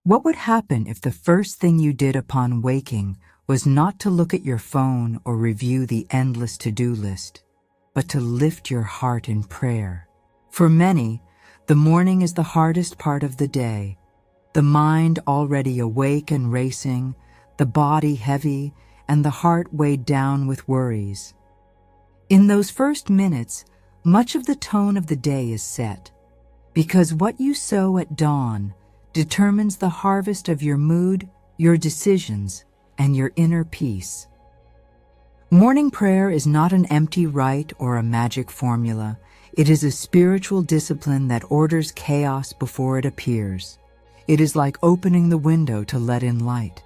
What would happen if the first thing you did upon waking was not to look at your phone or review the endless to-do list, but to lift your heart in prayer? For many, the morning is the hardest part of the day, the mind already awake and racing, the body heavy, and the heart weighed down with worries. In those first minutes, much of the tone of the day is set, because what you sow at dawn determines the harvest of your mood, your decisions, and your inner peace. Morning prayer is not an empty rite or a magic formula. It is a spiritual discipline that orders chaos before it appears. It is like opening the window to let in light.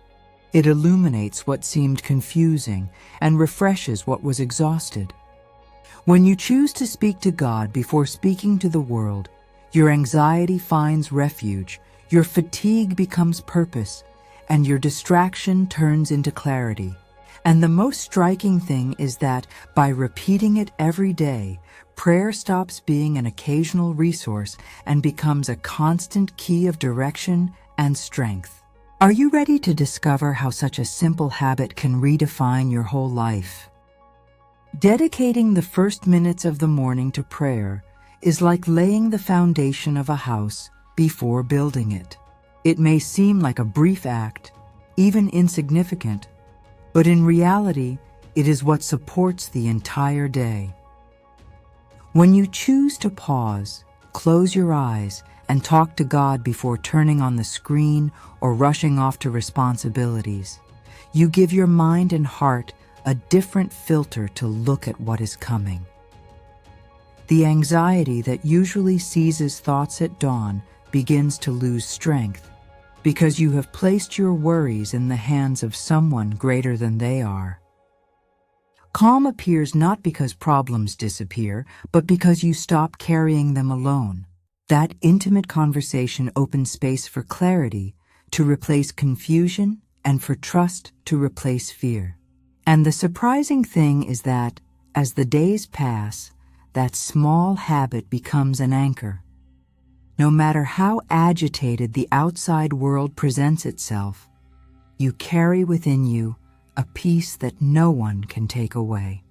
It illuminates what seemed confusing and refreshes what was exhausted. When you choose to speak to God before speaking to the world, your anxiety finds refuge, your fatigue becomes purpose, and your distraction turns into clarity. And the most striking thing is that by repeating it every day, prayer stops being an occasional resource and becomes a constant key of direction and strength. Are you ready to discover how such a simple habit can redefine your whole life? Dedicating the first minutes of the morning to prayer is like laying the foundation of a house before building it. It may seem like a brief act, even insignificant, but in reality, it is what supports the entire day. When you choose to pause, close your eyes, and talk to God before turning on the screen or rushing off to responsibilities, you give your mind and heart a different filter to look at what is coming. The anxiety that usually seizes thoughts at dawn begins to lose strength because you have placed your worries in the hands of someone greater than they are. Calm appears not because problems disappear, but because you stop carrying them alone. That intimate conversation opens space for clarity to replace confusion and for trust to replace fear. And the surprising thing is that, as the days pass, that small habit becomes an anchor. No matter how agitated the outside world presents itself, you carry within you a peace that no one can take away.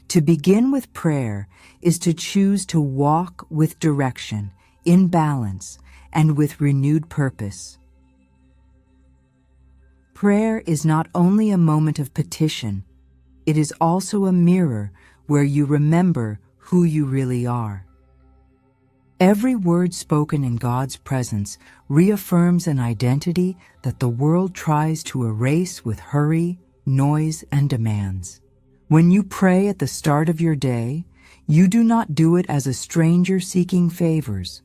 To begin with prayer is to choose to walk with direction, in balance, and with renewed purpose. Prayer is not only a moment of petition, it is also a mirror where you remember who you really are. Every word spoken in God's presence reaffirms an identity that the world tries to erase with hurry, noise, and demands. When you pray at the start of your day, you do not do it as a stranger seeking favors,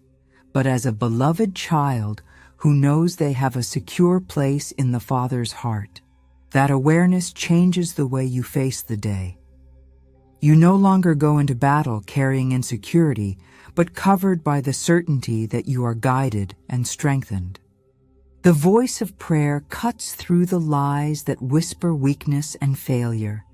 but as a beloved child who knows they have a secure place in the Father's heart. That awareness changes the way you face the day. You no longer go into battle carrying insecurity, but covered by the certainty that you are guided and strengthened. The voice of prayer cuts through the lies that whisper weakness and failure,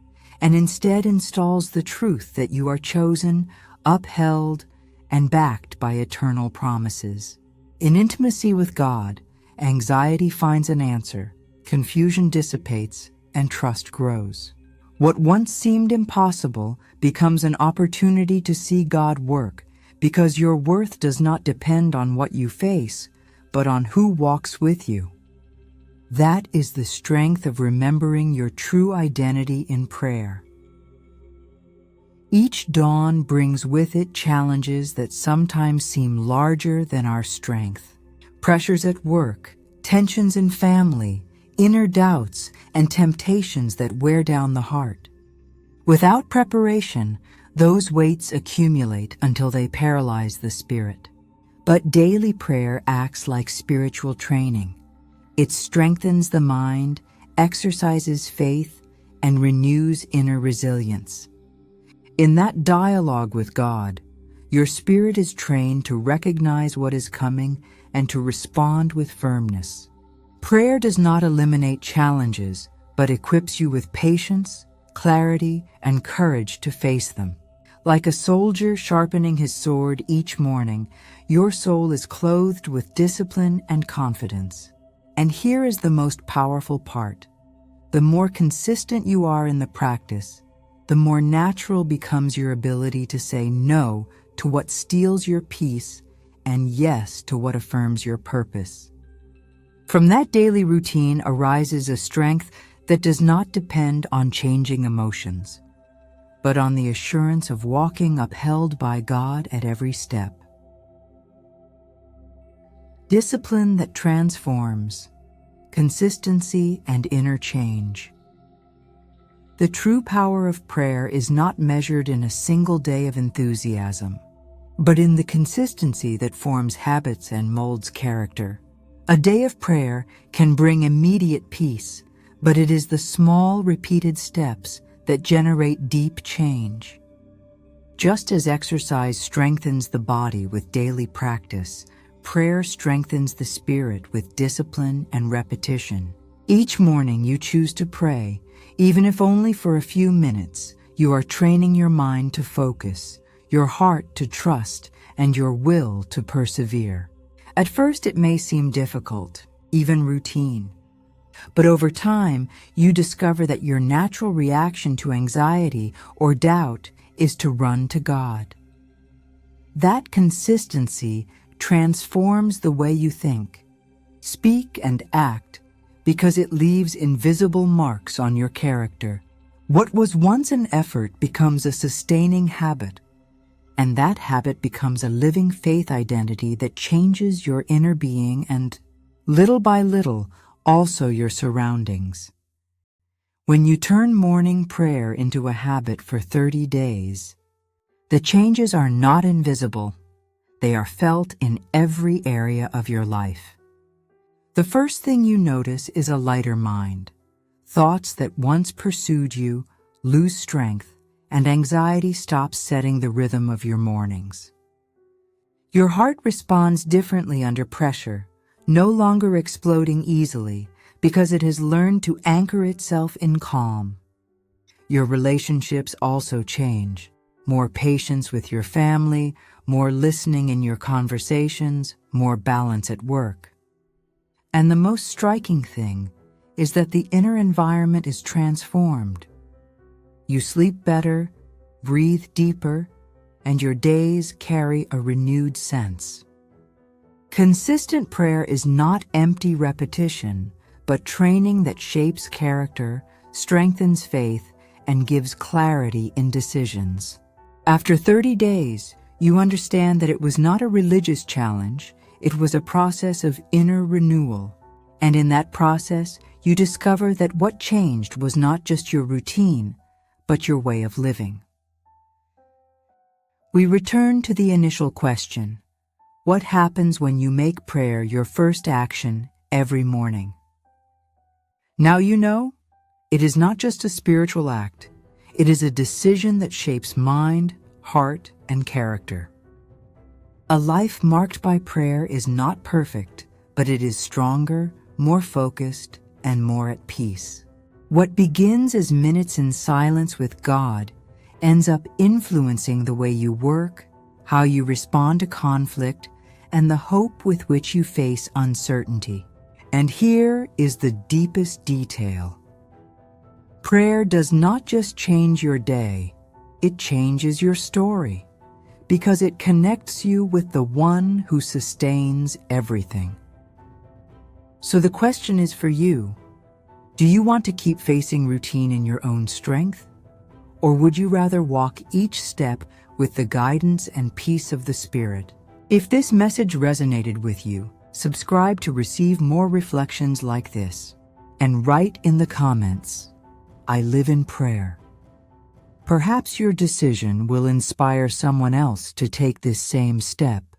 and instead installs the truth that you are chosen, upheld, and backed by eternal promises. In intimacy with God, anxiety finds an answer, confusion dissipates, and trust grows. What once seemed impossible becomes an opportunity to see God work, because your worth does not depend on what you face, but on who walks with you. That is the strength of remembering your true identity in prayer. Each dawn brings with it challenges that sometimes seem larger than our strength. Pressures at work, tensions in family, inner doubts, and temptations that wear down the heart. Without preparation, those weights accumulate until they paralyze the spirit. But daily prayer acts like spiritual training. It strengthens the mind, exercises faith, and renews inner resilience. In that dialogue with God, your spirit is trained to recognize what is coming and to respond with firmness. Prayer does not eliminate challenges, but equips you with patience, clarity, and courage to face them. Like a soldier sharpening his sword each morning, your soul is clothed with discipline and confidence. And here is the most powerful part. The more consistent you are in the practice, the more natural becomes your ability to say no to what steals your peace and yes to what affirms your purpose. From that daily routine arises a strength that does not depend on changing emotions, but on the assurance of walking upheld by God at every step. Discipline that transforms, consistency and inner change. The true power of prayer is not measured in a single day of enthusiasm, but in the consistency that forms habits and molds character. A day of prayer can bring immediate peace, but it is the small, repeated steps that generate deep change. Just as exercise strengthens the body with daily practice, prayer strengthens the spirit with discipline and repetition. Each morning you choose to pray, even if only for a few minutes. You are training your mind to focus, your heart to trust, and your will to persevere. At first it may seem difficult, even routine. But over time, you discover that your natural reaction to anxiety or doubt is to run to God. That consistency transforms the way you think, speak, and act because it leaves invisible marks on your character. What was once an effort becomes a sustaining habit, and that habit becomes a living faith identity that changes your inner being and, little by little, also your surroundings. When you turn morning prayer into a habit for 30 days, the changes are not invisible. They are felt in every area of your life. The first thing you notice is a lighter mind. Thoughts that once pursued you lose strength, and anxiety stops setting the rhythm of your mornings. Your heart responds differently under pressure, no longer exploding easily because it has learned to anchor itself in calm. Your relationships also change. More patience with your family, more listening in your conversations, more balance at work. And the most striking thing is that the inner environment is transformed. You sleep better, breathe deeper, and your days carry a renewed sense. Consistent prayer is not empty repetition, but training that shapes character, strengthens faith, and gives clarity in decisions. After 30 days, you understand that it was not a religious challenge, it was a process of inner renewal. And in that process, you discover that what changed was not just your routine, but your way of living. We return to the initial question: what happens when you make prayer your first action every morning? Now you know, it is not just a spiritual act. It is a decision that shapes mind, heart, and character. A life marked by prayer is not perfect, but it is stronger, more focused, and more at peace. What begins as minutes in silence with God ends up influencing the way you work, how you respond to conflict, and the hope with which you face uncertainty. And here is the deepest detail. Prayer does not just change your day, it changes your story, because it connects you with the one who sustains everything. So the question is for you: do you want to keep facing routine in your own strength? Or would you rather walk each step with the guidance and peace of the Spirit? If this message resonated with you, subscribe to receive more reflections like this, and write in the comments, "I live in prayer." Perhaps your decision will inspire someone else to take this same step.